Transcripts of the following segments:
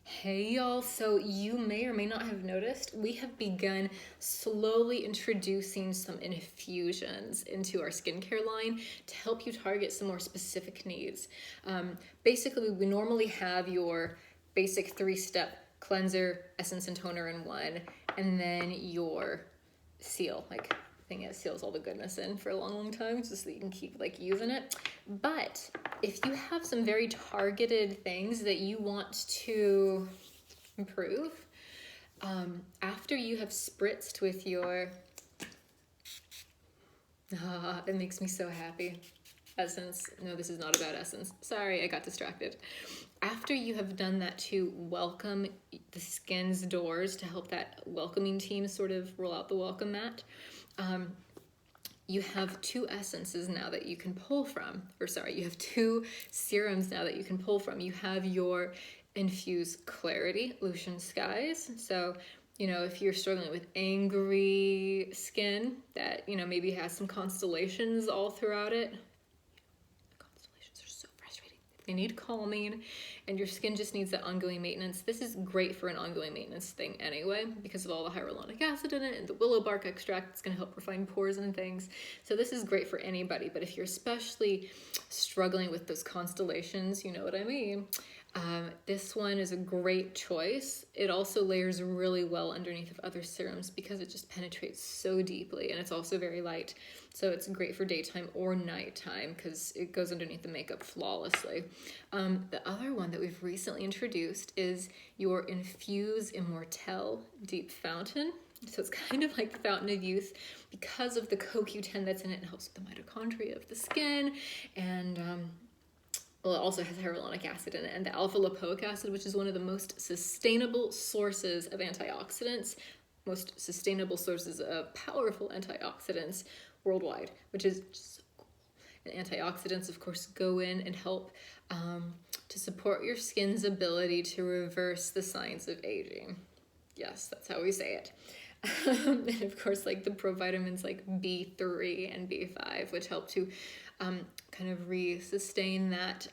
Hey y'all, so you may or may not have noticed, we have begun slowly introducing some infusions into our skincare line to help you target some more specific needs. Basically, we normally have your basic 3-step cleanser, essence, and toner in one, and then your seal, like thing it seals all the goodness in for a long, long time, just so that you can keep using it. But if you have some very targeted things that you want to improve, after you have spritzed with your, it makes me so happy. Essence. No, this is not about essence. Sorry, I got distracted. After you have done that to welcome the skin's doors, to help that welcoming team sort of roll out the welcome mat, you have 2 essences now that you can pull from. You have 2 serums now that you can pull from. You have your Infuse Clarity Lucian Skies. So, if you're struggling with angry skin that, maybe has some constellations all throughout it, they need calming, and your skin just needs that ongoing maintenance. This is great for an ongoing maintenance thing anyway, because of all the hyaluronic acid in it and the willow bark extract. It's going to help refine pores and things. So this is great for anybody, but if you're especially struggling with those constellations, you know what I mean, this one is a great choice. It also layers really well underneath of other serums because it just penetrates so deeply, and it's also very light. So it's great for daytime or nighttime because it goes underneath the makeup flawlessly. The other one that we've recently introduced is your Infuse Immortelle Deep Fountain. So it's kind of like the Fountain of Youth because of the CoQ10 that's in it. It helps with the mitochondria of the skin, and it also has hyaluronic acid in it and the alpha lipoic acid, which is one of the most sustainable sources of antioxidants, most sustainable sources of powerful antioxidants worldwide, which is just so cool. And antioxidants, of course, go in and help to support your skin's ability to reverse the signs of aging. Yes, that's how we say it. And of course, the provitamins like B3 and B5, which help to kind of sustain that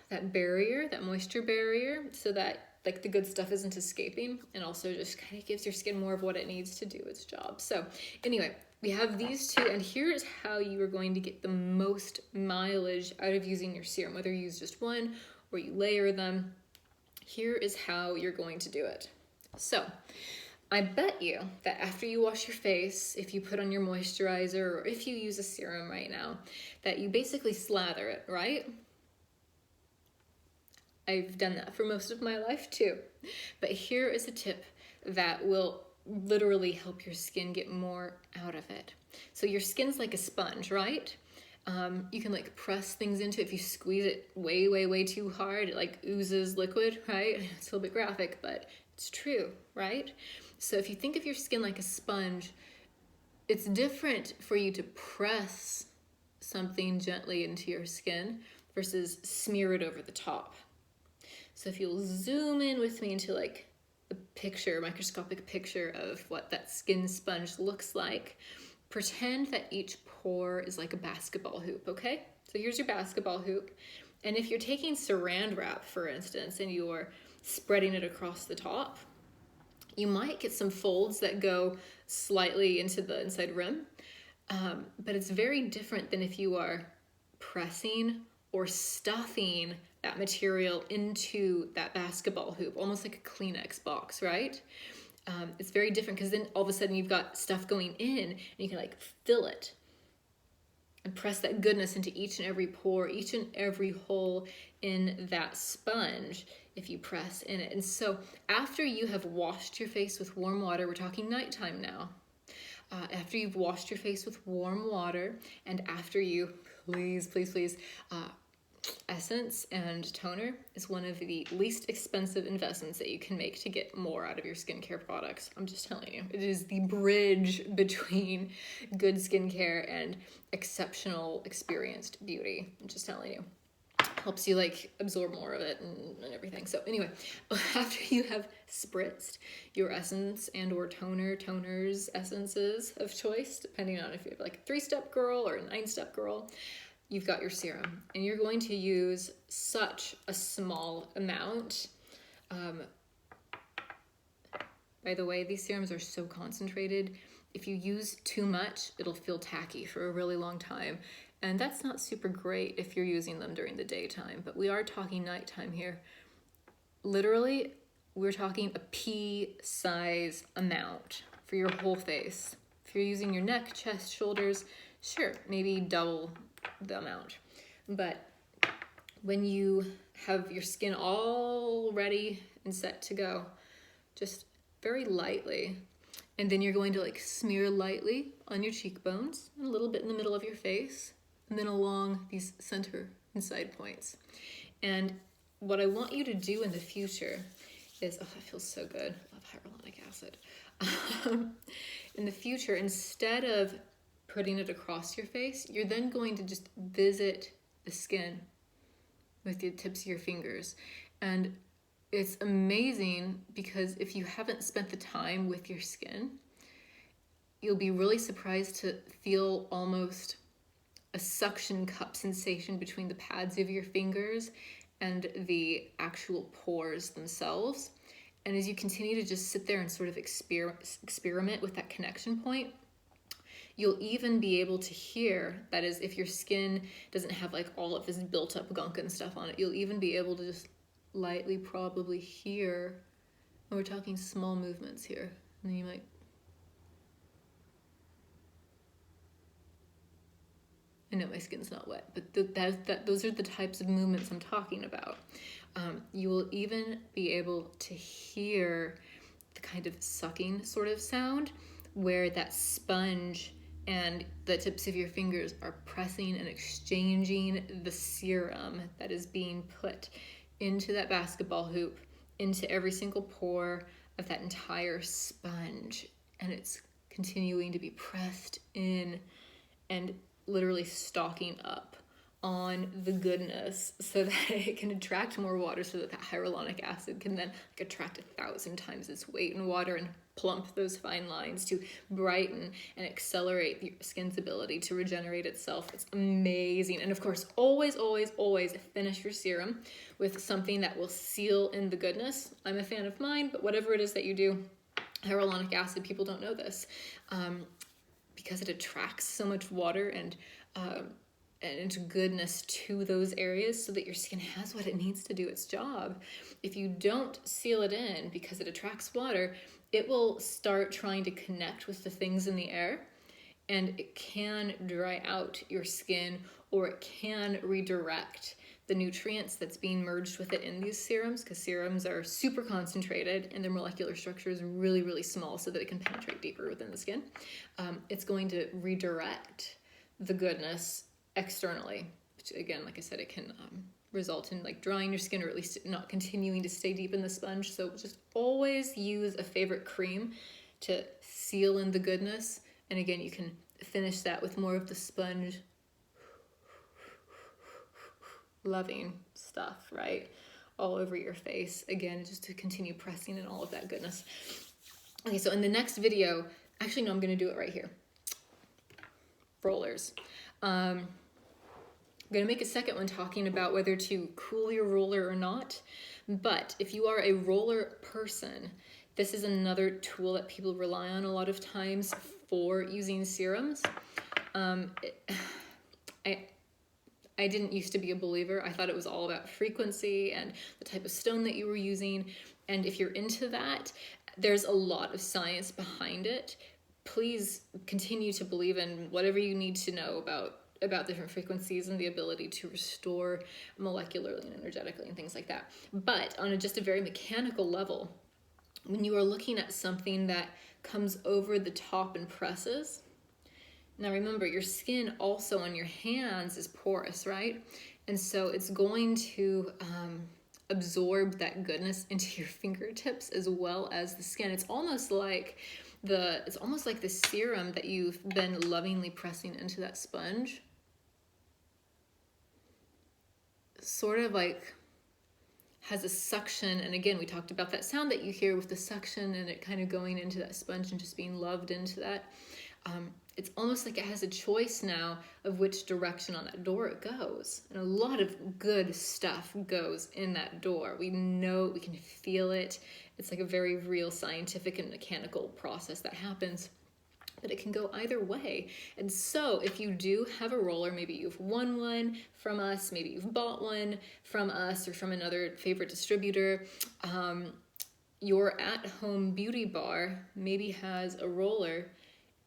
that barrier, that moisture barrier, so that the good stuff isn't escaping, and also just kind of gives your skin more of what it needs to do its job. So anyway, we have these 2, and here's how you are going to get the most mileage out of using your serum, whether you use just one or you layer them. Here is how you're going to do it. So I bet you that after you wash your face, if you put on your moisturizer, or if you use a serum right now, that you basically slather it, right? I've done that for most of my life too. But here is a tip that will literally help your skin get more out of it. So your skin's like a sponge, right? You can press things into it. If you squeeze it way, way, way too hard, it oozes liquid, right? It's a little bit graphic, but it's true, right? So if you think of your skin like a sponge, it's different for you to press something gently into your skin versus smear it over the top. So if you'll zoom in with me into the picture, microscopic picture of what that skin sponge looks like, pretend that each pore is like a basketball hoop, okay? So here's your basketball hoop. And if you're taking saran wrap, for instance, and you're spreading it across the top, you might get some folds that go slightly into the inside rim, but it's very different than if you are pressing or stuffing that material into that basketball hoop, almost like a Kleenex box, right? It's very different because then all of a sudden you've got stuff going in and you can fill it and press that goodness into each and every pore, each and every hole in that sponge if you press in it. And so after you have washed your face with warm water, we're talking nighttime now, after you've washed your face with warm water, and after you, please, essence and toner is one of the least expensive investments that you can make to get more out of your skincare products. I'm just telling you, it is the bridge between good skincare and exceptional experienced beauty. I'm just telling you. Helps you absorb more of it and everything. So anyway, after you have spritzed your essence and or toners, essences of choice, depending on if you have a 3-step girl or a 9-step girl, you've got your serum, and you're going to use such a small amount. By the way, these serums are so concentrated. If you use too much, it'll feel tacky for a really long time. And that's not super great if you're using them during the daytime, but we are talking nighttime here. Literally, we're talking a pea-size amount for your whole face. If you're using your neck, chest, shoulders, sure, maybe double the amount. But when you have your skin all ready and set to go, just very lightly, and then you're going to like smear lightly on your cheekbones and a little bit in the middle of your face, and then along these center and side points. And what I want you to do in the future is, oh, that feels so good. I love hyaluronic acid. In the future, instead of putting it across your face, you're then going to just visit the skin with the tips of your fingers. And it's amazing because if you haven't spent the time with your skin, you'll be really surprised to feel almost a suction cup sensation between the pads of your fingers and the actual pores themselves. And as you continue to just sit there and sort of experiment with that connection point, you'll even be able to hear, that is, if your skin doesn't have like all of this built up gunk and stuff on it, you'll even be able to just lightly probably hear, and we're talking small movements here, and then you might, I know my skin's not wet, but those are the types of movements I'm talking about. You will even be able to hear the kind of sucking sort of sound where that sponge and the tips of your fingers are pressing and exchanging the serum that is being put into that basketball hoop, into every single pore of that entire sponge. And it's continuing to be pressed in and literally stocking up on the goodness so that it can attract more water, so that that hyaluronic acid can then like attract 1,000 times its weight in water and plump those fine lines to brighten and accelerate your skin's ability to regenerate itself. It's amazing. And of course, always, always, always finish your serum with something that will seal in the goodness. I'm a fan of mine, but whatever it is that you do, hyaluronic acid, people don't know this, because it attracts so much water and goodness to those areas so that your skin has what it needs to do its job. If you don't seal it in because it attracts water, it will start trying to connect with the things in the air, and it can dry out your skin, or it can redirect the nutrients that's being merged with it in these serums, because serums are super concentrated and their molecular structure is really, really small so that it can penetrate deeper within the skin. It's going to redirect the goodness externally, which again, like I said, it can result in like drying your skin, or at least not continuing to stay deep in the sponge. So just always use a favorite cream to seal in the goodness. And again, you can finish that with more of the sponge loving stuff, right? All over your face. Again, just to continue pressing in all of that goodness. Okay, so in the next video, actually, no, I'm going to do it right here. Rollers. I'm going to make a second one talking about whether to cool your roller or not. But if you are a roller person, this is another tool that people rely on a lot of times for using serums. I didn't used to be a believer. I thought it was all about frequency and the type of stone that you were using. And if you're into that, there's a lot of science behind it. Please continue to believe in whatever you need to know about different frequencies and the ability to restore molecularly and energetically and things like that. But on just a very mechanical level, when you are looking at something that comes over the top and presses, now remember, your skin also on your hands is porous, right? And so it's going to absorb that goodness into your fingertips as well as the skin. It's almost like the serum that you've been lovingly pressing into that sponge sort of like has a suction. And again, we talked about that sound that you hear with the suction and it kind of going into that sponge and just being loved into that. it's almost like it has a choice now of which direction on that door it goes. And a lot of good stuff goes in that door. We know, we can feel it. It's like a very real scientific and mechanical process that happens. But it can go either way. And so if you do have a roller, maybe you've won one from us, maybe you've bought one from us or from another favorite distributor, your at-home beauty bar maybe has a roller,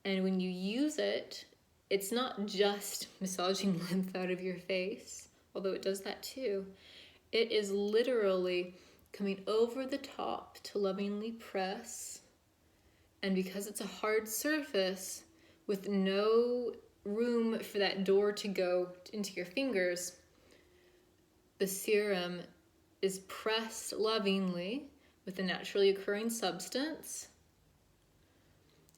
and when you use it, it's not just massaging lymph out of your face, although it does that too. It is literally coming over the top to lovingly press. And because it's a hard surface with no room for that door to go into your fingers, the serum is pressed lovingly with a naturally occurring substance.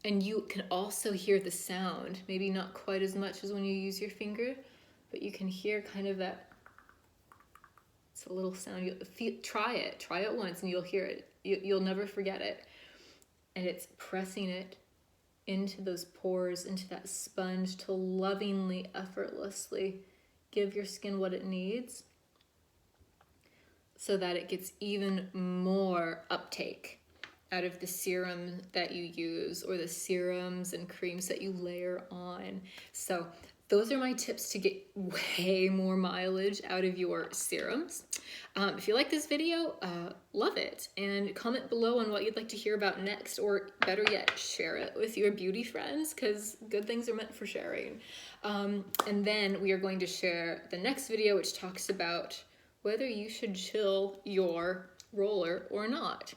And you can also hear the sound, maybe not quite as much as when you use your finger, but you can hear kind of that, it's a little sound. Try it once and you'll hear it. You'll never forget it. And it's pressing it into those pores, into that sponge to lovingly, effortlessly give your skin what it needs so that it gets even more uptake out of the serum that you use or the serums and creams that you layer on. So those are my tips to get way more mileage out of your serums. If you like this video, love it, and comment below on what you'd like to hear about next, or better yet, share it with your beauty friends, because good things are meant for sharing. And then we are going to share the next video, which talks about whether you should chill your roller or not.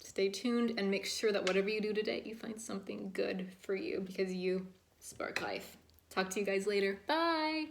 Stay tuned and make sure that whatever you do today, you find something good for you, because you spark life. Talk to you guys later. Bye.